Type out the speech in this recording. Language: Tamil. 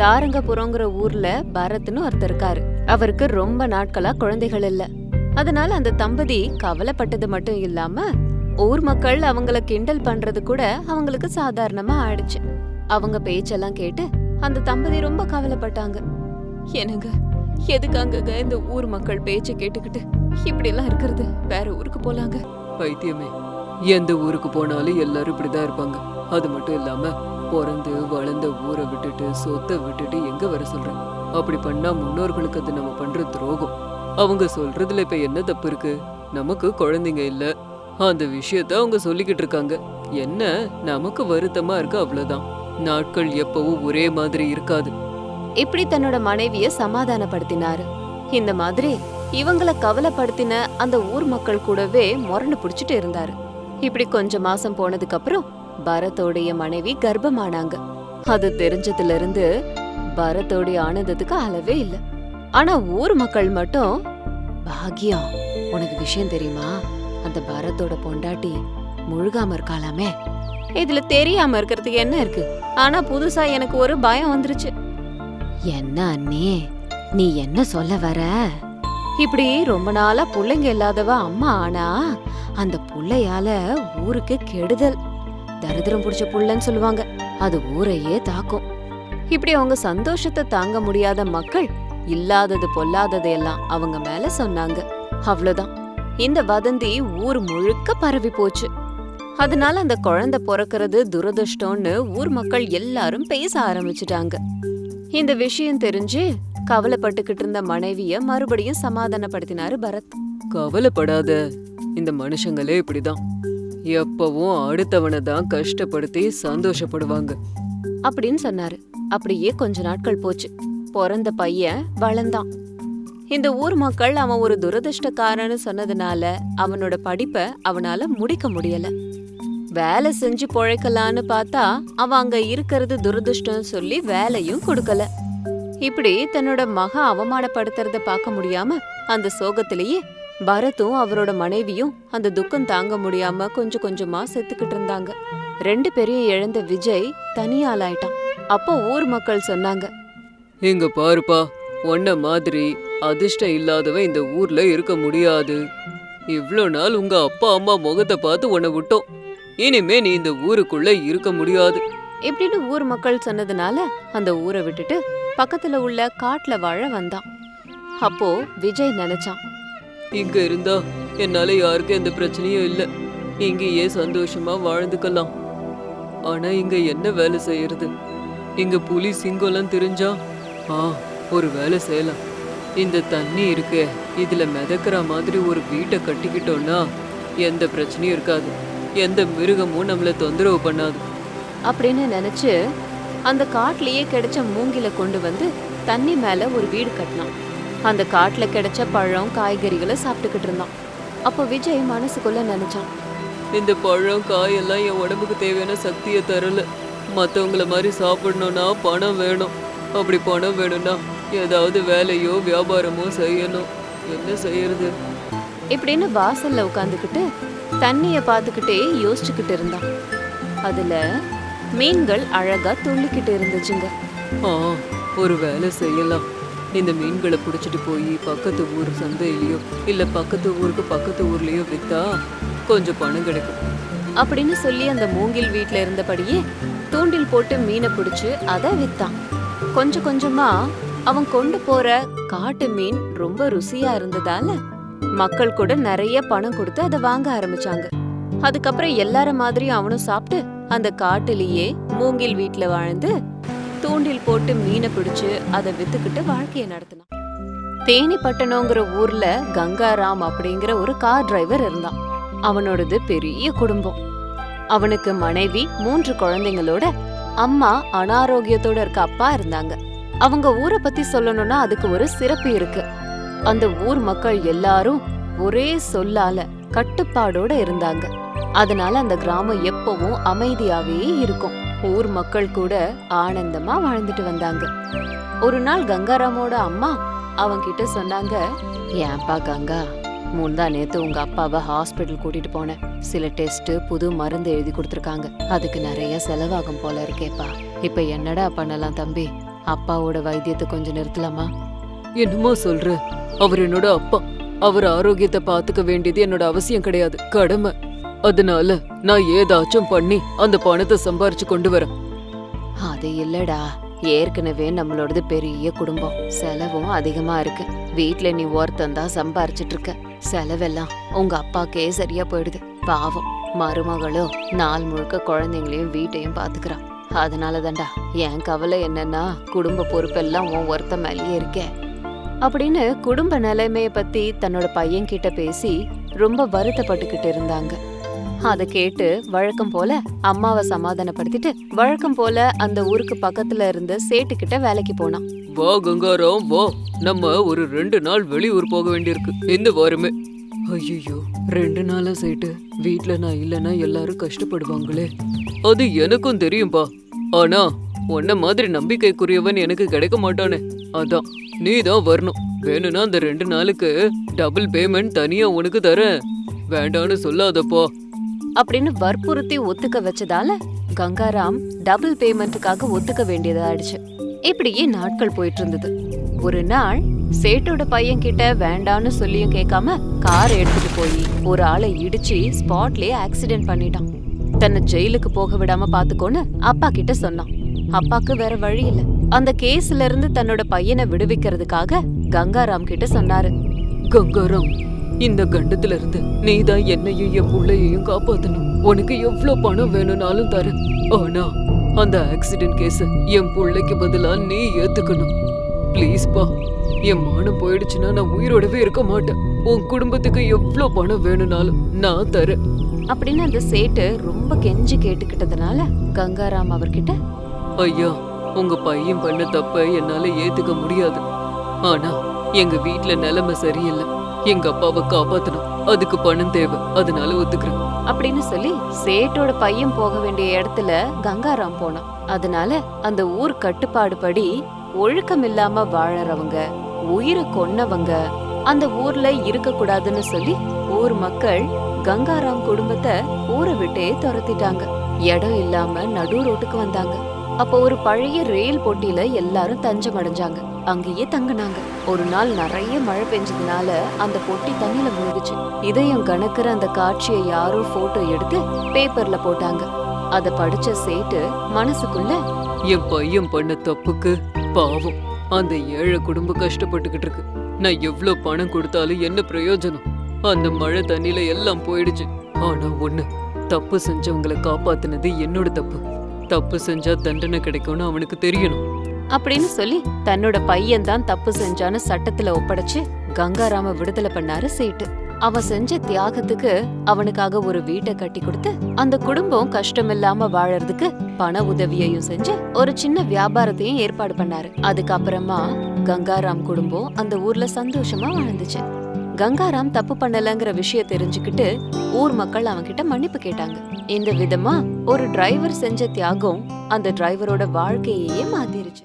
தாரங்கபுரம்ங்கிற ஊர்ல பரத்னு ஒருத்தர் இருக்காரு. அவருக்கு ரொம்ப நாட்களா குழந்தைகள் இல்ல. அதனால அந்த தம்பதி கவலைப்பட்டது மட்டும் இல்லாம ஊர் மக்கள் அவங்கள கிண்டல் பண்றது கூட அவங்களுக்கு சாதாரணமா ஆயிடுச்சு. அவங்க பேச்செல்லாம் கேட்டு அந்த தம்பதி ரொம்ப கவலைப்பட்டாங்க. என்னங்க, எதுக்காங்க இந்த ஊர் மக்கள் பேச்சை கேட்டுக்கிட்டு இப்படி எல்லாம் இருக்கிறது? வேற ஊருக்கு போலாங்க. பைத்தியமே, எந்த ஊருக்கு போனாலும் எல்லாரும் இப்படிதான் இருப்பாங்க. அது மட்டும் இல்லாம பிறந்து வளர்ந்த ஊரை விட்டுட்டு சொத்தை விட்டுட்டு எங்க வர சொல்ற? அப்படி பண்ணா முன்னோர்களுக்கு அது நம்ம பண்ற துரோகம். அவங்க சொல்றதுல இப்ப என்ன தப்பு இருக்கு? நமக்கு குழந்தைங்க இல்ல, அந்த விஷயத்த அவங்க சொல்லிக்கிட்டு இருக்காங்க. என்ன, நமக்கு வருத்தமா இருக்கு, அவ்வளவுதான். நாட்கள் எப்பவும் ஒரே மாதிரி இருக்காது. இப்படி தன்னோட மனைவிய சமாதானப்படுத்தினாரு. இந்த மாதிரி இவங்கள கவலைப்படுத்தின அந்த ஊர் மக்கள் கூடவே முரண்டு புடிச்சிட்டு இருந்தாரு. இப்படி கொஞ்ச மாசம் போனதுக்கு அப்புறம் பரத்தோடைய மனைவி கர்ப்பமானாங்க. அது தெரிஞ்சதுல இருந்து பரத்தோடைய ஆனந்தத்துக்கு அளவே இல்ல. ஆனா ஊர் மக்கள் மட்டும், பாக்கியம், உனக்கு விஷயம் தெரியுமா? அந்த பரத்தோட பொண்டாட்டி முழுகாம இருக்காளாமே. இதுல தெரியாம இருக்கிறதுக்கு என்ன இருக்கு? ஆனா புதுசா எனக்கு ஒரு பயம் வந்துருச்சு. என்ன அண்ணே, நீ என்ன சொல்ல வர? இப்படி ரொம்ப நாளா புள்ளைங்க இல்லாதவ அம்மா ஆனா அந்த புள்ளையால ஊருக்கு கெடுதல். தரித்திரம் புடிச்ச புள்ளன்னு சொல்லுவாங்க, அது ஊரையே தாக்கும். இப்படி அவங்க சந்தோஷத்தை தாங்க முடியாத மக்கள் இல்லாதது பொல்லாதது எல்லாம் அவங்க மேல சொன்னாங்க. அவ்வளவுதான், இந்த வதந்தி ஊர் முழுக்க பரவி போச்சு. அதனால அந்த குழந்தை பிறக்கிறது துரதிருஷ்டம்னு ஊர் மக்கள் எல்லாரும் பேச ஆரம்பிச்சுட்டாங்க. இந்த விஷயம் தெரிஞ்சு கவலைப்பட்டுக்கிட்டு இருந்த மனைவிய மறுபடியும் சமாதானப்படுத்தினாரு பரத். கவலைப்படாத, இந்த மனுஷங்களே இப்படிதான், எப்பவும் அடுத்தவனை தான் கஷ்டப்படுத்தி சந்தோஷப்படுவாங்க அப்படின்னு சொன்னாரு. அப்படியே கொஞ்ச நாட்கள் போச்சு. பிறந்த பையன் வளர்ந்தான். இந்த ஊர் மக்கள் அவன் ஒரு துரதிருஷ்டக்காரன்னு சொன்னதுனால அவனோட படிப்பை அவனால முடிக்க முடியல. வேலை செஞ்சு பொழைக்கலான்னு பார்த்தா அவன் அங்க இருக்கிறது துரதிருஷ்டம் சொல்லி வேலையும் கொடுக்கல. இப்படி தன்னோட மக அவமானப்படுத்துறத பார்க்க முடியாம அந்த சோகத்திலேயே பரத்தும் அவரோட மனைவியும் அந்த துக்கம் தாங்க முடியாம கொஞ்சம் கொஞ்சமா செத்துக்கிட்டு இருந்தாங்க. 2 பேரையும் இழந்த விஜய் தனியாளாயிட்டான். அப்போ ஊர் மக்கள் சொன்னாங்க, இங்க பாருப்பா, உன்ன மாதிரி அதிர்ஷ்டம் இல்லாதவன் இந்த ஊர்ல இருக்க முடியாது. இவ்ளோ நாள் உங்க அப்பா அம்மா முகத்தை பார்த்து உன்னை விட்டோம், இனிமே நீ இந்த ஊருக்குள்ள இருக்க முடியாது இப்படின்னு ஊர் மக்கள் சொன்னதுனால அந்த ஊரை விட்டுட்டு பக்கத்துல உள்ள காட்டுல வாழ வந்தான். அப்போ விஜய் நினைச்சான், இங்க இருந்தா என்னால யாருக்கும் எந்த பிரச்சனையும் இல்ல, இங்கேயே சந்தோஷமா வாழ்ந்துக்கலாம். ஆனா இங்க என்ன வேலை செய்யறது? இங்க புலி சிங்கம்லாம் தெரிஞ்சா ஒரு வேலை செய்யலாம். இந்த தண்ணி இருக்கே, இதுல மிதக்கிற மாதிரி ஒரு வீட்டை கட்டிக்கிட்டோம்னா எந்த பிரச்சனையும் இருக்காது, எந்த மிருகமும் நம்மள தொந்தரவு பண்ணாது அப்படின்னு நினைச்சு அந்த காட்டுலயே கிடைச்ச மூங்கில கொண்டு வந்து தண்ணி மேல ஒரு வீடு கட்டினான். அந்த காட்டுல கிடைச்ச பழம் காய்கறிகளை சாப்பிட்டுக்கிட்டு இருந்தான். அப்போ விஜய் மனசுக்குள்ள நினைச்சான், இந்த பழம் காயெல்லாம் என் உடம்புக்கு தேவையான சக்தியை தரல. மற்றவங்கள மாதிரி சாப்பிடணும்னா பணம் வேணும். அப்படி பணம் வேணும்னா ஏதாவது வேலையோ வியாபாரமோ செய்யணும். என்ன செய்யறது? இப்படின்னு வாசல்ல உட்காந்துக்கிட்டு தண்ணிய பார்த்துக்கிட்டே யோசிச்சுக்கிட்டு இருந்தான். அதுல மீன்கள் அழகா துள்ளிக்கிட்டு இருந்துச்சுங்க. ஒரு வேலை செய்யலாம். இந்த மீன்களை பிடிச்சிட்டு போய் பக்கத்து ஊர் சந்தையிலயோ இல்ல பக்கத்து ஊருக்கு பக்கத்து ஊர்லயோ வித்தா கொஞ்சம் பணம் கிடைக்கும் அப்படின்னு சொல்லி அந்த மூங்கில் வீட்டுல இருந்தபடியே தூண்டில் போட்டு மீனை பிடிச்சு அதை வித்தான். கொஞ்சம் கொஞ்சமா அவன் கொண்டு போற காட்டு மீன் ரொம்ப ருசியா இருந்ததால மக்கள் கூட நிறைய பணம் கொடுத்து அதை வாங்க ஆரம்பிச்சாங்க. அதுக்கப்புறம் எல்லார மாதிரியும் அவனும் சாப்பிட்டு அந்த காட்டுலயே மூங்கில் வீட்டுல வாழ்ந்து தூண்டில் போட்டு மீனை பிடிச்சு அதை வித்துக்கிட்டு வாழ்க்கைய நடத்தினான். தேனிப்பட்டணங்கிற ஊர்ல கங்காராம் அப்படிங்கிற ஒரு கார் டிரைவர் இருந்தான். அவனோடது பெரிய குடும்பம். அவனுக்கு மனைவி 3 குழந்தைங்களோட அம்மா அனாரோக்கியத்தோட இருக்க அப்பா இருந்தாங்க. அவங்க ஊரை பத்தி சொல்லணும்னா அதுக்கு ஒரு சிறப்பு இருக்கு. அந்த ஊர் மக்கள் எல்லாரும் ஒரே சொல்லால கட்டுப்பாடோட இருந்தாங்க. அதனால அந்த கிராமம் எப்பவும் அமைதியாவே இருக்கும். ஊர் மக்கள் கூட ஆனந்தமா வாழ்ந்துட்டு வந்தாங்க. ஒரு நாள் கங்காராமோட அம்மா அவன்கிட்ட சொன்னாங்க, ஏன்பா கங்கா, முந்தா நேத்து உங்க அப்பாவை ஹாஸ்பிட்டல் கூட்டிட்டு போனேன். சில டெஸ்ட் புது மருந்து எழுதி கொடுத்துருக்காங்க. அதுக்கு நிறைய செலவாகும் போல இருக்கேப்பா. இப்ப என்னடா பண்ணலாம் தம்பி? அப்பாவோட வைத்தியத்தை கொஞ்சம் நிறுத்தலாமா? என்னமோ சொல்ற? அவர் என்னோட அப்பா. அவர் ஆரோக்கியத்தை பாத்துக்க வேண்டியது என்னோட அவசியம் கிடையாது, கடமை. அதனால நான் ஏதாச்சும் பண்ணி அந்த பணத்தை சம்பாரிச்சு கொண்டு வரேன். அது இல்லடா, ஏற்கனவே நம்மளோடது பெரிய குடும்பம், செலவும் அதிகமா இருக்கு. வீட்ல நீ ஒருத்தன் தான் சம்பாரிச்சிட்டு இருக்க. செலவெல்லாம் உங்க அப்பாக்கே சரியா போயிடுது. பாவம், மருமகளோ நாள் முழுக்க குழந்தைங்களையும் வீட்டையும் பாத்துக்கிறான். அதனால தான்டா என் கவலை என்னன்னா, குடும்ப பொறுப்பெல்லாம் உன் ஒருத்த மேலேயே இருக்கே அப்படின்னு குடும்ப நிலைமைய பத்தி தன்னோட பையன் கிட்ட பேசி ரொம்ப வருத்தப்பட்டுக்கிட்டு இருந்தாங்க. அத கேட்டு வழக்கம் போல அம்மாவை சமாதானப்படுத்திட்டு வழக்கம் போல அந்த ஊருக்கு பக்கத்துல இருந்த சேட்டுக்கிட்ட வேலைக்கு போனான். வா கங்காராம் வா, நம்ம ஒரு 2 நாள் வெளியூர் போக வேண்டியிருக்கு இந்த வாரமே. ஐயோ, 2 நாளா சேட்டு? வீட்ல நான் இல்லைன்னா எல்லாரும் கஷ்டப்படுவாங்களே. அது எனக்கும் தெரியும்பா. ஆனா உன்ன மாதிரி நம்பிக்கைக்குரியவன் எனக்கு கிடைக்க மாட்டானே. அதான் நீ தான் வரணும். வேணும்னா அந்த 2 நாளுக்கு டபுள் பேமெண்ட் தனியா உனக்கு தரேன். வேண்டான்னு சொல்லாதப்போ அப்படின்னு வற்புறுத்தி ஒத்துக்க வச்சதால கங்காராம் டபுள் பேமெண்ட்டுக்காக ஒத்துக்க வேண்டியதாயிடுச்சு. இப்படியே நாட்கள் போயிட்டு இருந்தது. ஒரு நாள் சேட்டோட பையன் கிட்ட வேண்டான்னு சொல்லியும் கேட்காம கார் எடுத்துட்டு போய் ஒரு ஆளை இடிச்சு ஸ்பாட்லயே ஆக்சிடென்ட் பண்ணிட்டான். தன்னை ஜெயிலுக்கு போக விடாம பாத்துக்கோன்னு அப்பா கிட்ட சொன்னான். அப்பாக்கு வேற வழி இல்ல. அந்த கேஸ்ல இருந்து தன்னோட பையனை விடுவிக்கிறதுக்காக கங்காராம் கிட்ட சொன்னாரு. கங்காராம், இந்த கண்டத்துல இருந்து நீதான் என்னையும் என் புள்ளையையும் காப்பாத்தணும். உனக்கு எவ்வளவு பணம் வேணும்னாலும் தர. ஆனா அந்த ஆக்சிடென்ட் கேஸ என் புள்ளைக்கு பதிலா நீ ஏத்துக்கணும். ப்ளீஸ்பா. என் மானம் போயிடுச்சுன்னா நான் உயிரோடவே இருக்க மாட்டேன். உன் குடும்பத்துக்கு எவ்வளவு பணம் வேணும்னாலும் நான் தரேன் அப்படின்னு அந்த சேட்டு ரொம்ப கெஞ்சி கேட்டுக்கிட்டதுனால கங்காராம் அவர்கிட்ட, ஐயா, உங்க பையன் பண்ண தப்ப என்னால ஏத்துக்க முடியாது. ஆனா எங்க வீட்ல நிலைமை சரியில்லை. எங்க அப்பாவை காப்பாத்தணும். அதுக்கு பணம் தேவை. அதனால ஒத்துக்கிறேன் அப்படின்னு சொல்லி சேட்டோட பையன் போக வேண்டிய இடத்துல கங்காராம் போனான். அதனால அந்த ஊர் கட்டுப்பாடு படி ஒழுக்கம் இல்லாம வாழறவங்க, உயிரை கொன்னவங்க அந்த ஊர்ல இருக்க கூடாதுன்னு சொல்லி ஊர் மக்கள் கங்காராம் குடும்பத்தை ஊரை விட்டே துரத்திட்டாங்க. இடம் இல்லாம நடு ரோட்டுக்கு வந்தாங்க. அப்போ ஒரு பழைய ரயில் போட்டியில எல்லாரும் தஞ்சம் அடைஞ்சாங்க. அங்கேயே தங்கினாங்க. ஒரு நாள் நிறைய மழை பெஞ்சதுனால அந்த பொட்டி தண்ணில முழுகுச்சு. இதயம் கணக்குற அந்த காட்சியை யாரோ போட்டோ எடுத்து பேப்பர்ல போட்டாங்க. அத படிச்ச சேட்டு மனசுக்குள்ள, என் பையன் பண்ண தப்புக்கு பாவம் அந்த ஏழை குடும்பம் கஷ்டப்பட்டுக்கிட்டு இருக்கு. நான் எவ்வளவு பணம் கொடுத்தாலும் என்ன பிரயோஜனம்? அந்த மழை தண்ணியில எல்லாம் போயிடுச்சு. ஆனா ஒண்ணு, தப்பு செஞ்சவங்களை காப்பாத்துனது என்னோட தப்பு. தப்பு செஞ்சா தண்டனை கிடைக்கும்னு அவனுக்கு தெரியணும் அப்படின்னு சொல்லி தன்னோட பையன் தான் தப்பு செஞ்சான்னு சட்டத்துல ஒப்படைச்சு கங்காராம விடுதலை பண்ணாரு சேட்டு. அவன் செஞ்ச தியாகத்துக்கு அவனுக்காக ஒரு வீட்டை கட்டி கொடுத்து அந்த குடும்பம் கஷ்டமில்லாம வாழறதுக்கு பண உதவியையும் செஞ்சு ஒரு சின்ன வியாபாரத்தையும் ஏற்பாடு பண்ணாரு. அதுக்கப்புறமா கங்காராம் குடும்பம் அந்த ஊர்ல சந்தோஷமா வாழ்ந்துச்சு. கங்காராம் தப்பு பண்ணலங்கிற விஷயம் தெரிஞ்சுக்கிட்டு ஊர் மக்கள் அவன்கிட்ட மன்னிப்பு கேட்டாங்க. இந்த விதமா ஒரு டிரைவர் செஞ்ச தியாகம் அந்த டிரைவரோட வாழ்க்கையே மாத்திருச்சு.